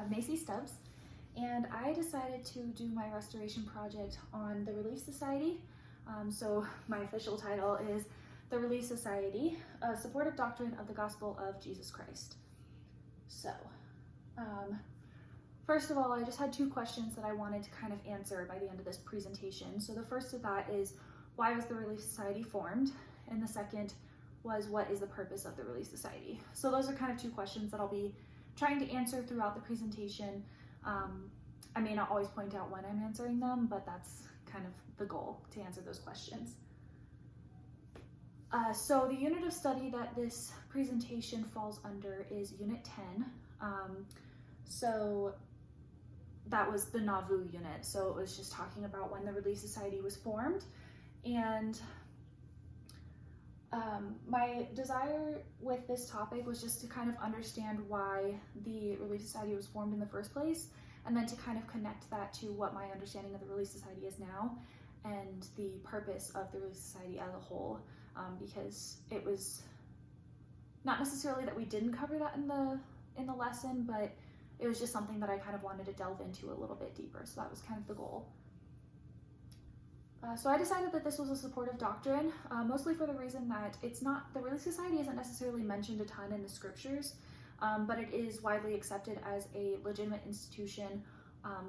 Macy Stubbs, and I decided to do my restoration project on the Relief Society. So my official title is the Relief Society, a supportive doctrine of the gospel of Jesus Christ. So, first of all, I just had two questions that I wanted to kind of answer by the end of this presentation. So the first of that is, why was the Relief Society formed? And the second was, what is the purpose of the Relief Society? So those are kind of two questions that I'll be trying to answer throughout the presentation. I may not always point out when I'm answering them, but that's kind of the goal, to answer those questions. So the unit of study that this presentation falls under is Unit 10. So that was the Nauvoo unit. So it was just talking about when the Relief Society was formed. And my desire with this topic was just to kind of understand why the Relief Society was formed in the first place, and then to kind of connect that to what my understanding of the Relief Society is now and the purpose of the Relief Society as a whole, because it was not necessarily that we didn't cover that in the lesson, but it was just something that I kind of wanted to delve into a little bit deeper. So that was kind of the goal. So I decided that this was a supportive doctrine, mostly for the reason that the Relief Society isn't necessarily mentioned a ton in the scriptures, but it is widely accepted as a legitimate institution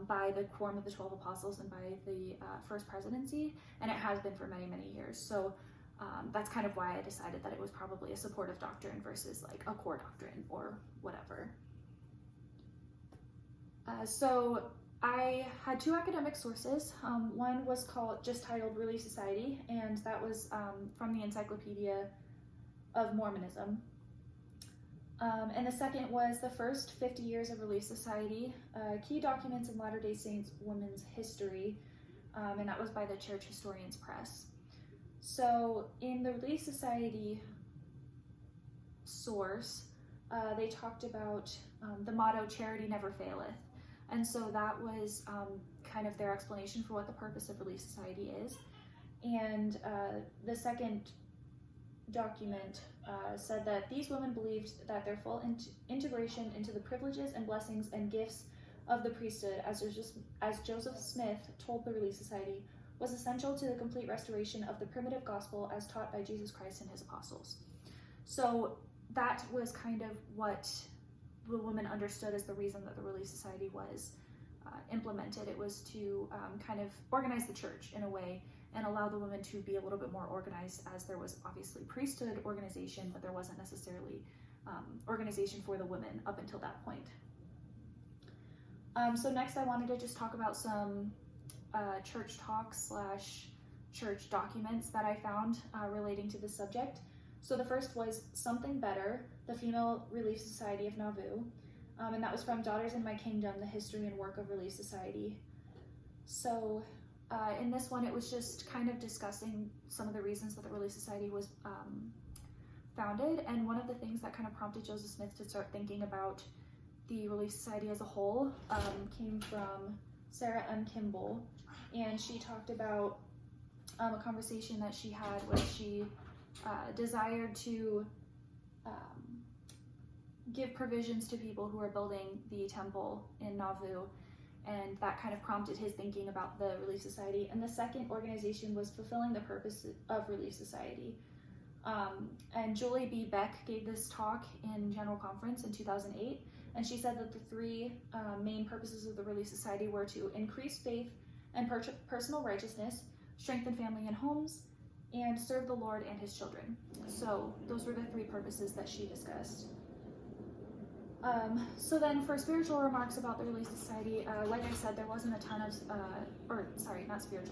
by the Quorum of the 12 Apostles and by the First Presidency, and it has been for many, many years. So that's kind of why I decided that it was probably a supportive doctrine versus like a core doctrine or whatever. So I had two academic sources. One was just titled Relief Society, and that was from the Encyclopedia of Mormonism. And the second was The First 50 Years of Relief Society, Key Documents in Latter-day Saints Women's History, and that was by the Church Historians Press. So in the Relief Society source, they talked about the motto, "Charity never faileth." And so that was kind of their explanation for what the purpose of Relief Society is. And the second document said that these women believed that their full integration into the privileges and blessings and gifts of the priesthood, as Joseph Smith told the Relief Society, was essential to the complete restoration of the primitive gospel as taught by Jesus Christ and his apostles. So that was kind of what the women understood as the reason that the Relief Society was implemented. It was to kind of organize the church in a way and allow the women to be a little bit more organized, as there was obviously priesthood organization, but there wasn't necessarily organization for the women up until that point. So next I wanted to just talk about some church talks / church documents that I found relating to this subject. So the first was Something Better, the Female Relief Society of Nauvoo, and that was from Daughters in My Kingdom, the History and Work of Relief Society. So in this one, it was just kind of discussing some of the reasons that the Relief Society was founded, and one of the things that kind of prompted Joseph Smith to start thinking about the Relief Society as a whole came from Sarah M. Kimball, and she talked about a conversation that she had where she desired to give provisions to people who are building the temple in Nauvoo, and that kind of prompted his thinking about the Relief Society. And the second organization was Fulfilling the Purpose of Relief Society. And Julie B. Beck gave this talk in General Conference in 2008, and she said that the three main purposes of the Relief Society were to increase faith and personal righteousness, strengthen family and homes, and serve the Lord and his children. So those were the three purposes that she discussed. So then for spiritual remarks about the Relief Society, like I said, there wasn't a ton of,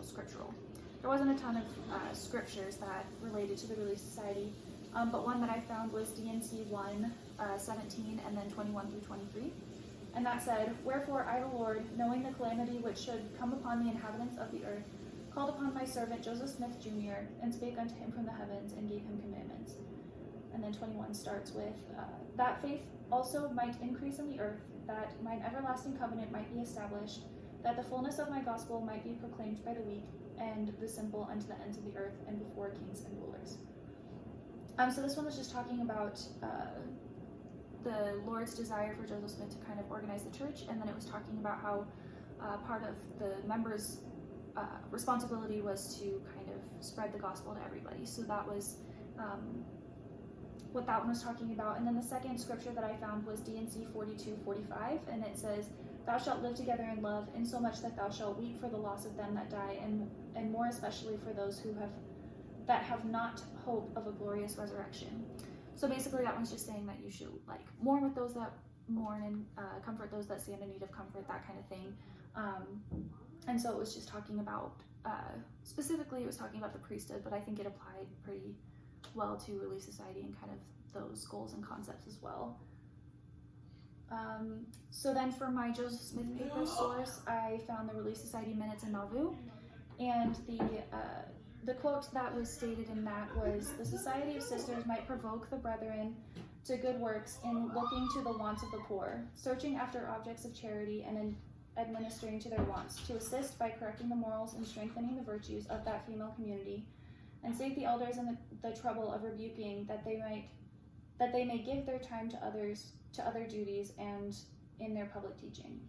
scriptural. There wasn't a ton of scriptures that related to the Relief Society, but one that I found was D&C 1:17 and then 21 through 23. And that said, "Wherefore I, the Lord, knowing the calamity which should come upon the inhabitants of the earth, called upon my servant Joseph Smith Jr., and spake unto him from the heavens, and gave him commandments." And then 21 starts with, "That faith also might increase in the earth, that mine everlasting covenant might be established, that the fullness of my gospel might be proclaimed by the weak, and the simple unto the ends of the earth, and before kings and rulers." So this one was just talking about the Lord's desire for Joseph Smith to kind of organize the church, and then it was talking about how part of the members' responsibility was to kind of spread the gospel to everybody. So that was what that one was talking about. And then the second scripture that I found was D&C 42:45, and it says, "Thou shalt live together in love, insomuch that thou shalt weep for the loss of them that die, and more especially for those that have not hope of a glorious resurrection." So basically that one's just saying that you should like mourn with those that mourn and comfort those that stand in need of comfort, that kind of thing. And so it was just talking about, specifically it was talking about the priesthood, but I think it applied pretty well to Relief Society and kind of those goals and concepts as well. So then for my Joseph Smith paper source, I found the Relief Society minutes in Nauvoo, and the quote that was stated in that was, "The Society of Sisters might provoke the brethren to good works in looking to the wants of the poor, searching after objects of charity and in administering to their wants, to assist by correcting the morals and strengthening the virtues of that female community, and save the elders in the trouble of rebuking, that they may give their time to other duties and in their public teaching."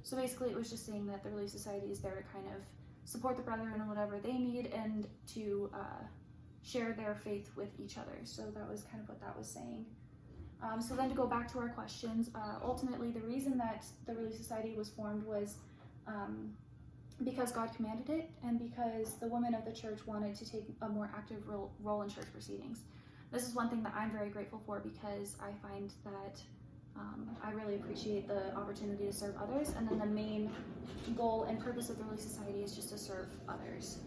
So basically it was just saying that the Relief Society is there to kind of support the brethren in whatever they need and to share their faith with each other. So that was kind of what that was saying. So then to go back to our questions, ultimately the reason that the Relief Society was formed was because God commanded it, and because the women of the church wanted to take a more active role in church proceedings. This is one thing that I'm very grateful for, because I find that I really appreciate the opportunity to serve others, and then the main goal and purpose of the Relief Society is just to serve others.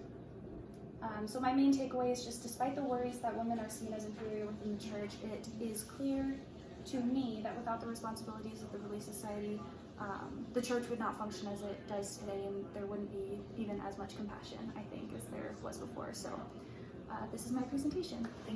So my main takeaway is just, despite the worries that women are seen as inferior within the church, it is clear to me that without the responsibilities of the Relief Society, the church would not function as it does today, and there wouldn't be even as much compassion, I think, as there was before. So this is my presentation. Thank you.